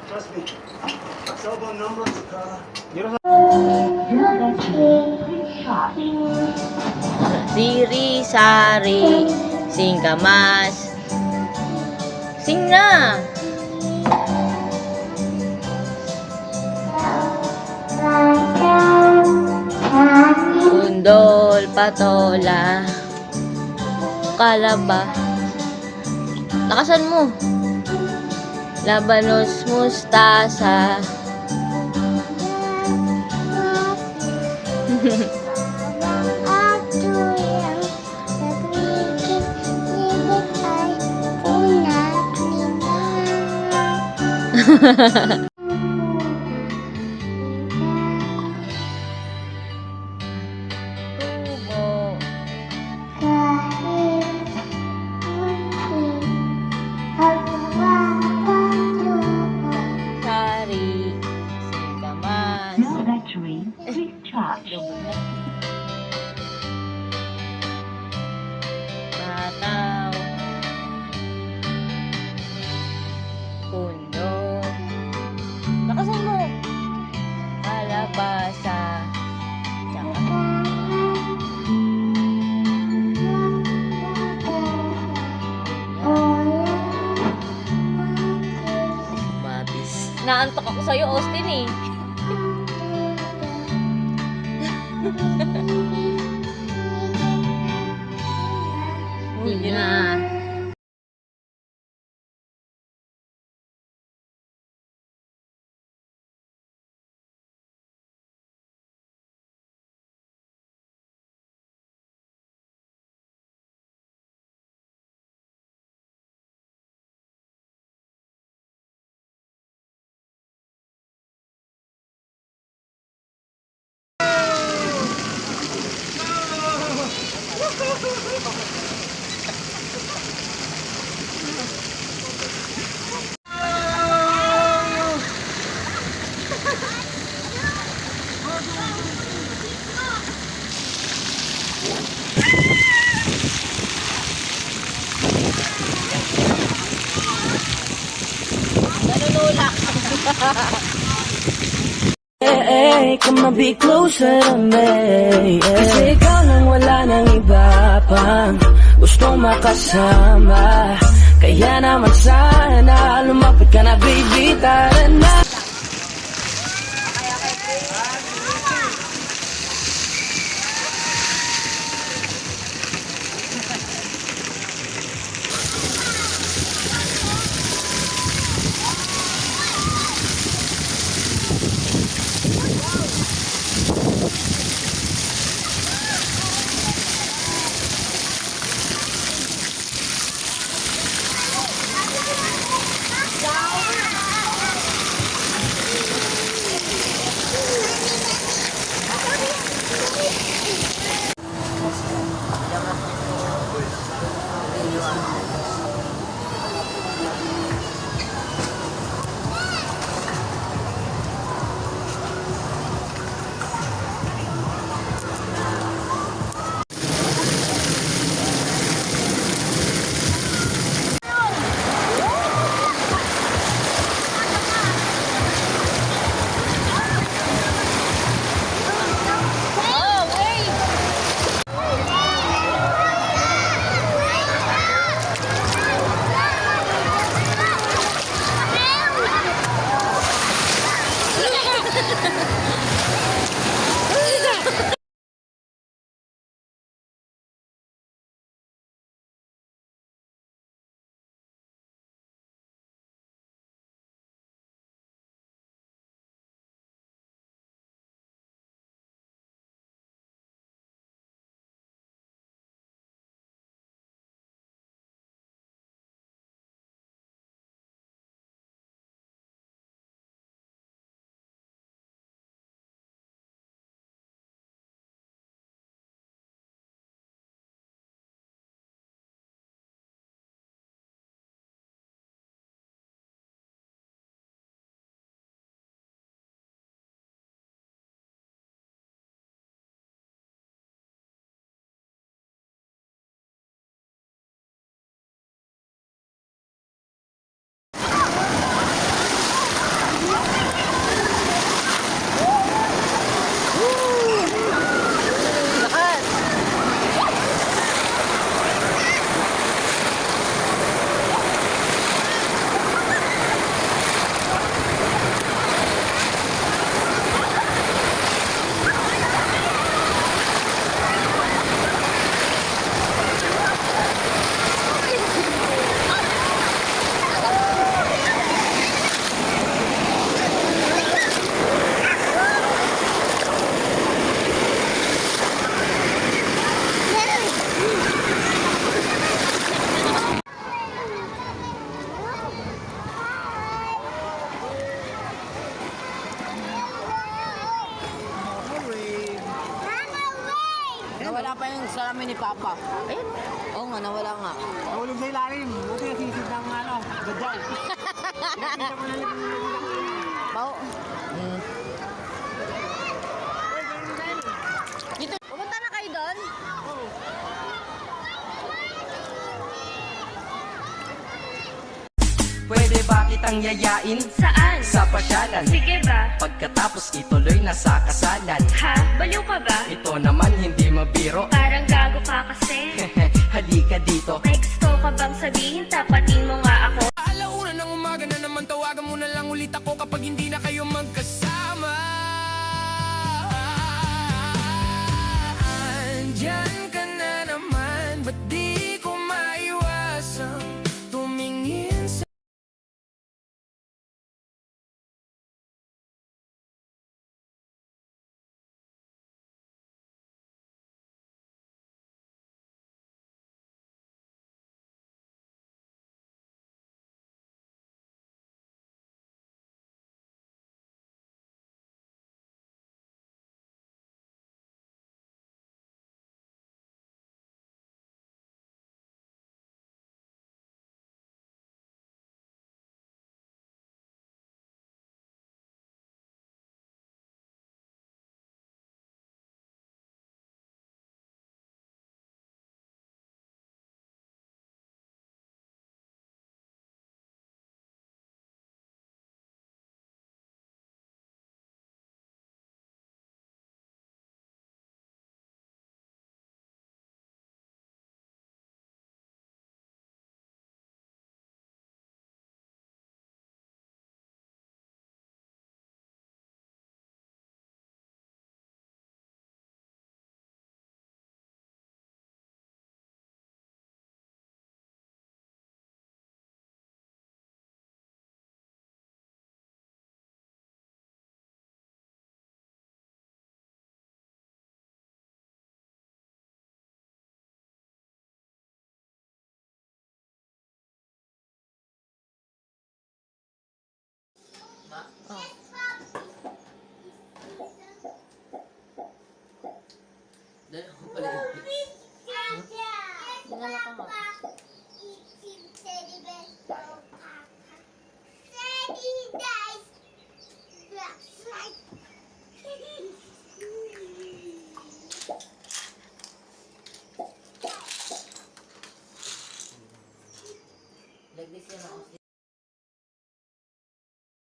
Trust me. Cell phone number. Siri, Sari, Singkamas. Sing na! Undol, patola, kalaba. Takasan mo. Labanos, mustasa. Tubo. Sari, Singkamas. No battery. Please charge. Pataw. Pundo. Lakasan mo. Kalabasa. Tsaka. Mabis. Naantok ako sa'yo, Austin eh. Hindi na. Nanunulak. Hey, come on, be closer to me. Kasi ikaw nang wala nang iba pang gustong makasama. Kaya naman sana lumapit ka na, baby, tara na. salamin ni Papa. Ayun. Oo nga, nawala nga. Nahulog sa ilalim. Buti nasisid ng ano, gadyaw. Nakita ko na lang yung Bao. Dito. Pumunta na kayo doon? Pwede ba kitang yayain? Saan? Sa pasyalan. Sige ba? Pagkatapos ituloy na sa kasalan. Ha? Baliw ka ba? Ito naman hindi mabiro. Parang gago ka kasi. Halika dito. May gusto ka bang sabihin? Tapatin mo nga ako. Alauna ng umaga na naman, tawagan mo na lang ulit ako kapag hindi na kayo magkasama. Andyan ka na naman, ba't di ko maiwasang tumingin sa... Dahil ako pala yun. Dinala ka nga. Like this yan ako.